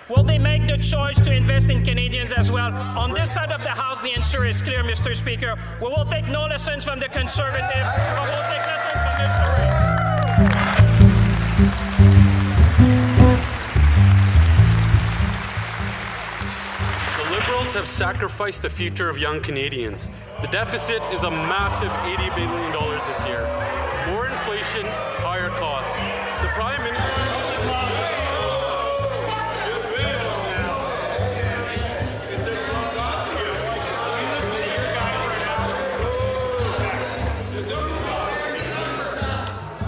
Will they make the choice to invest in Canadians as well? On this side of the House, the answer is clear, Mr. Speaker. We will take no lessons from the Conservative, but we'll take lessons from history. The Liberals have sacrificed the future of young Canadians. The deficit is a massive $80 billion this year. More inflation, higher costs. The Prime Minister...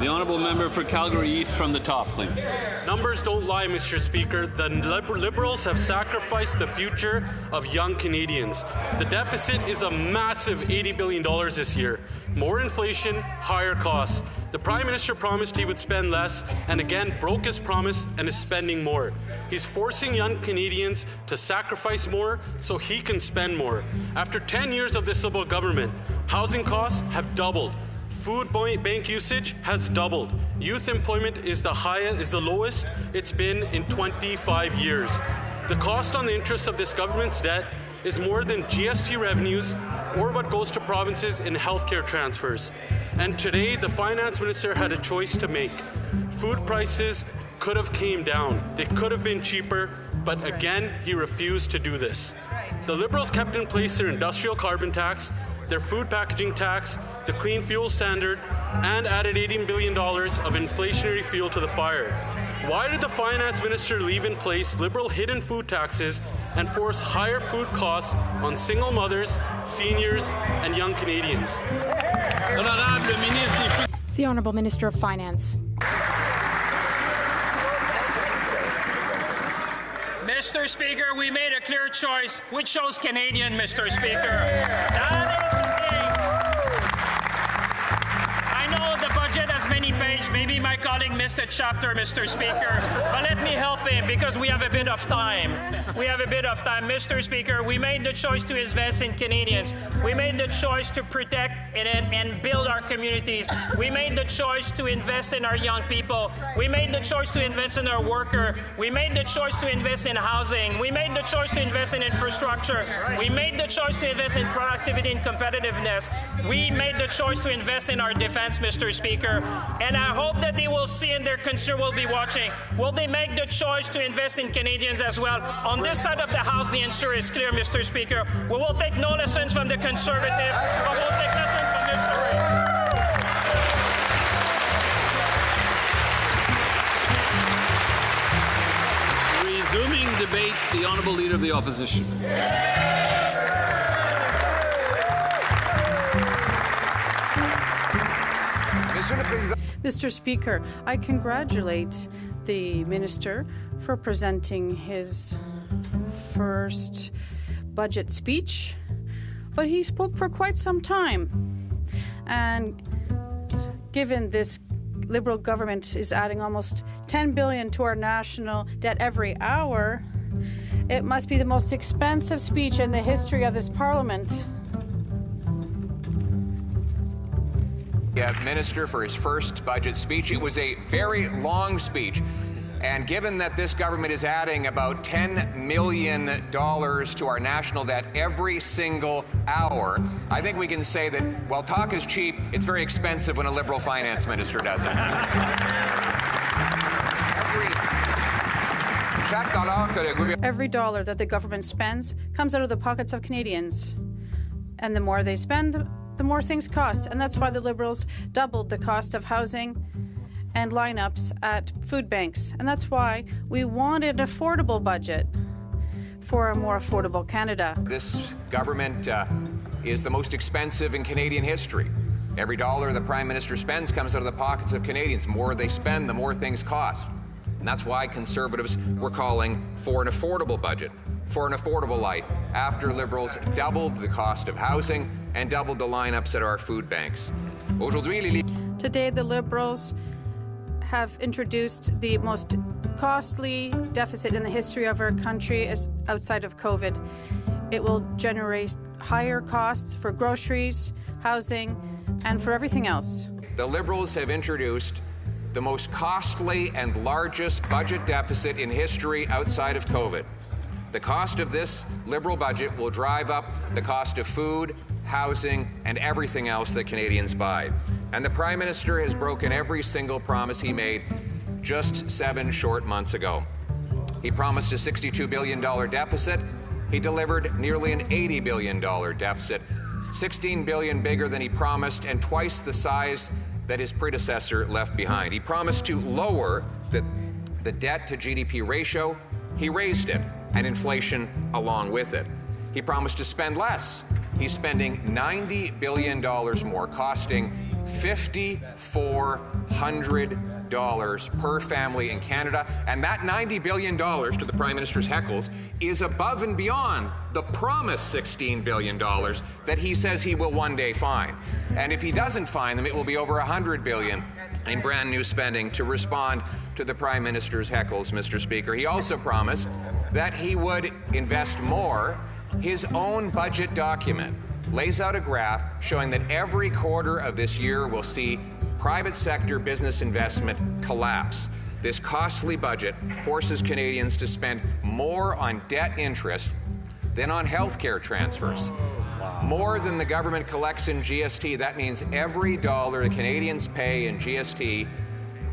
The honourable member for Calgary East from the top, please. Numbers don't lie, Mr. Speaker. The Liberals have sacrificed the future of young Canadians. The deficit is a massive $80 billion this year. More inflation, higher costs. The Prime Minister promised he would spend less and again broke his promise and is spending more. He's forcing young Canadians to sacrifice more so he can spend more. After 10 years of this Liberal government, housing costs have doubled. Food bank usage has doubled. Youth employment is the lowest it's been in 25 years. The cost on the interest of this government's debt is more than GST revenues or what goes to provinces in healthcare transfers. And today, the Finance Minister had a choice to make. Food prices could have came down. They could have been cheaper, but again, he refused to do this. The Liberals kept in place their industrial carbon tax, their food packaging tax, the clean fuel standard, and added $18 billion of inflationary fuel to the fire. Why did the Finance Minister leave in place Liberal hidden food taxes and force higher food costs on single mothers, seniors, and young Canadians? The Honourable Minister of Finance. Mr. Speaker, we made a clear choice. We chose Canadian, Mr. Speaker. That is the thing. I know the budget has many pages. Maybe my colleague missed a chapter, Mr. Speaker. But let me help him because we have a bit of time. Mr. Speaker, we made the choice to invest in Canadians. We made the choice to protect and build our communities. We made the choice to invest in our young people. We made the choice to invest in our worker. We made the choice to invest in housing. We made the choice to invest in infrastructure. We made the choice to invest in productivity and competitiveness. We made the choice to invest in our defense, Mr. Speaker. And I hope that they will see and their consumer will be watching. Will they make the choice to invest in Canadians as well? On this side of the House, the answer is clear, Mr. Speaker. We will take no lessons from the Conservative, but we'll take lessons from history. Resuming debate, the Honourable Leader of the Opposition. Mr. Speaker, I congratulate the Minister for presenting his first budget speech, but he spoke for quite some time. And given this Liberal government is adding almost $10 billion to our national debt every hour, it must be the most expensive speech in the history of this Parliament. Minister for his first budget speech. It was a very long speech. And given that this government is adding about $10 million to our national debt every single hour, I think we can say that while talk is cheap, it's very expensive when a Liberal finance minister does it. Every dollar that the government spends comes out of the pockets of Canadians. And the more they spend, the more things cost. And that's why the Liberals doubled the cost of housing and lineups at food banks. And that's why we wanted an affordable budget for a more affordable Canada. This government is the most expensive in Canadian history. Every dollar the Prime Minister spends comes out of the pockets of Canadians. The more they spend, the more things cost. And that's why Conservatives were calling for an affordable budget, for an affordable life, after Liberals doubled the cost of housing and doubled the lineups at our food banks. Today, the Liberals have introduced the most costly deficit in the history of our country outside of COVID. It will generate higher costs for groceries, housing, and for everything else. The Liberals have introduced the most costly and largest budget deficit in history outside of COVID. The cost of this Liberal budget will drive up the cost of food, housing, and everything else that Canadians buy. And the Prime Minister has broken every single promise he made just 7 short months ago. He promised a $62 billion deficit. He delivered nearly an $80 billion deficit, $16 billion bigger than he promised and twice the size that his predecessor left behind. He promised to lower the debt to GDP ratio. He raised it, and inflation along with it. He promised to spend less. He's spending $90 billion more, costing $5,400 per family in Canada. And that $90 billion, to the Prime Minister's heckles, is above and beyond the promised $16 billion that he says he will one day find. And if he doesn't find them, it will be over $100 billion in brand new spending to respond to the Prime Minister's heckles, Mr. Speaker. He also promised that he would invest more. His own budget document lays out a graph showing that every quarter of this year will see private sector business investment collapse. This costly budget forces Canadians to spend more on debt interest than on healthcare transfers. More than the government collects in GST. That means every dollar the Canadians pay in GST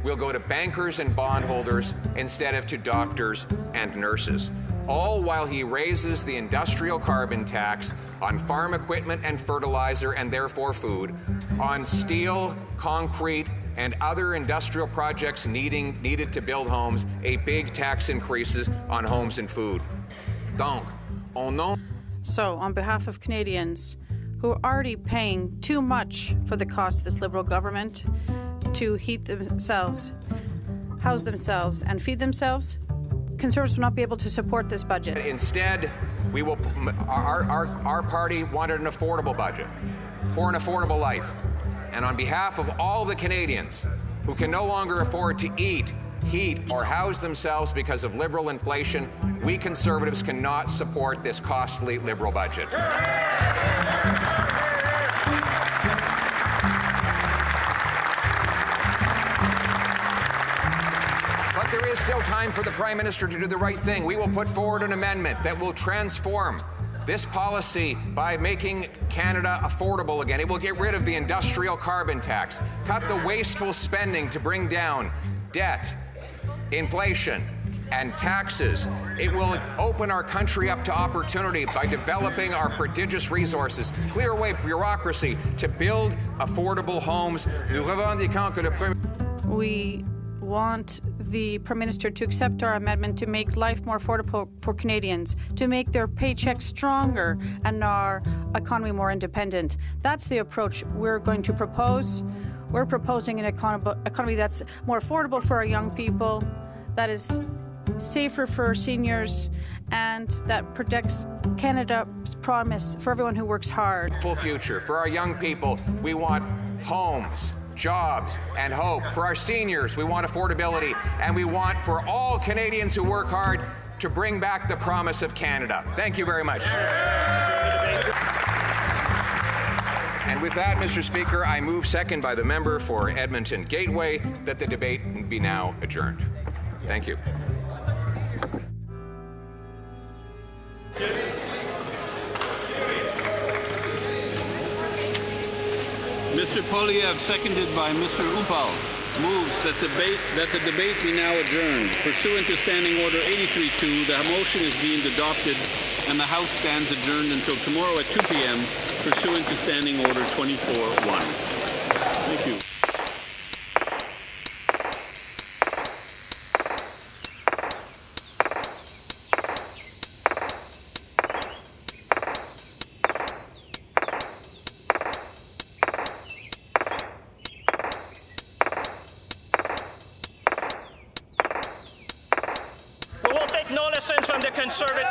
will go to bankers and bondholders instead of to doctors and nurses. All while he raises the industrial carbon tax on farm equipment and fertilizer and therefore food, on steel, concrete, and other industrial projects needed to build homes, a big tax increases on homes and food. Donc, So, on behalf of Canadians who are already paying too much for the cost of this Liberal government to heat themselves, house themselves, and feed themselves, Conservatives will not be able to support this budget. Instead, our party wanted an affordable budget for an affordable life. And on behalf of all the Canadians who can no longer afford to eat, heat, or house themselves because of Liberal inflation, we Conservatives cannot support this costly Liberal budget. But there is still time for the Prime Minister to do the right thing. We will put forward an amendment that will transform this policy by making Canada affordable again. It will get rid of the industrial carbon tax, cut the wasteful spending to bring down debt, inflation, and taxes. It will open our country up to opportunity by developing our prodigious resources, clear away bureaucracy to build affordable homes. We want the Prime Minister to accept our amendment to make life more affordable for Canadians, to make their paychecks stronger and our economy more independent. That's the approach we're going to propose. We're proposing an economy that's more affordable for our young people, that is safer for seniors, and that protects Canada's promise for everyone who works hard. Full future. For our young people, we want homes, jobs, and hope. For our seniors, we want affordability, and we want for all Canadians who work hard to bring back the promise of Canada. Thank you very much. And with that, Mr. Speaker, I move, second by the member for Edmonton Gateway, that the debate be now adjourned. Thank you. Mr. Poilievre, seconded by Mr. Upal, moves that the debate be now adjourned. Pursuant to Standing Order 83-2, the motion is deemed adopted and the House stands adjourned until tomorrow at 2 p.m. pursuant to Standing Order 24-1. Thank you. We will take no lessons from the Conservative.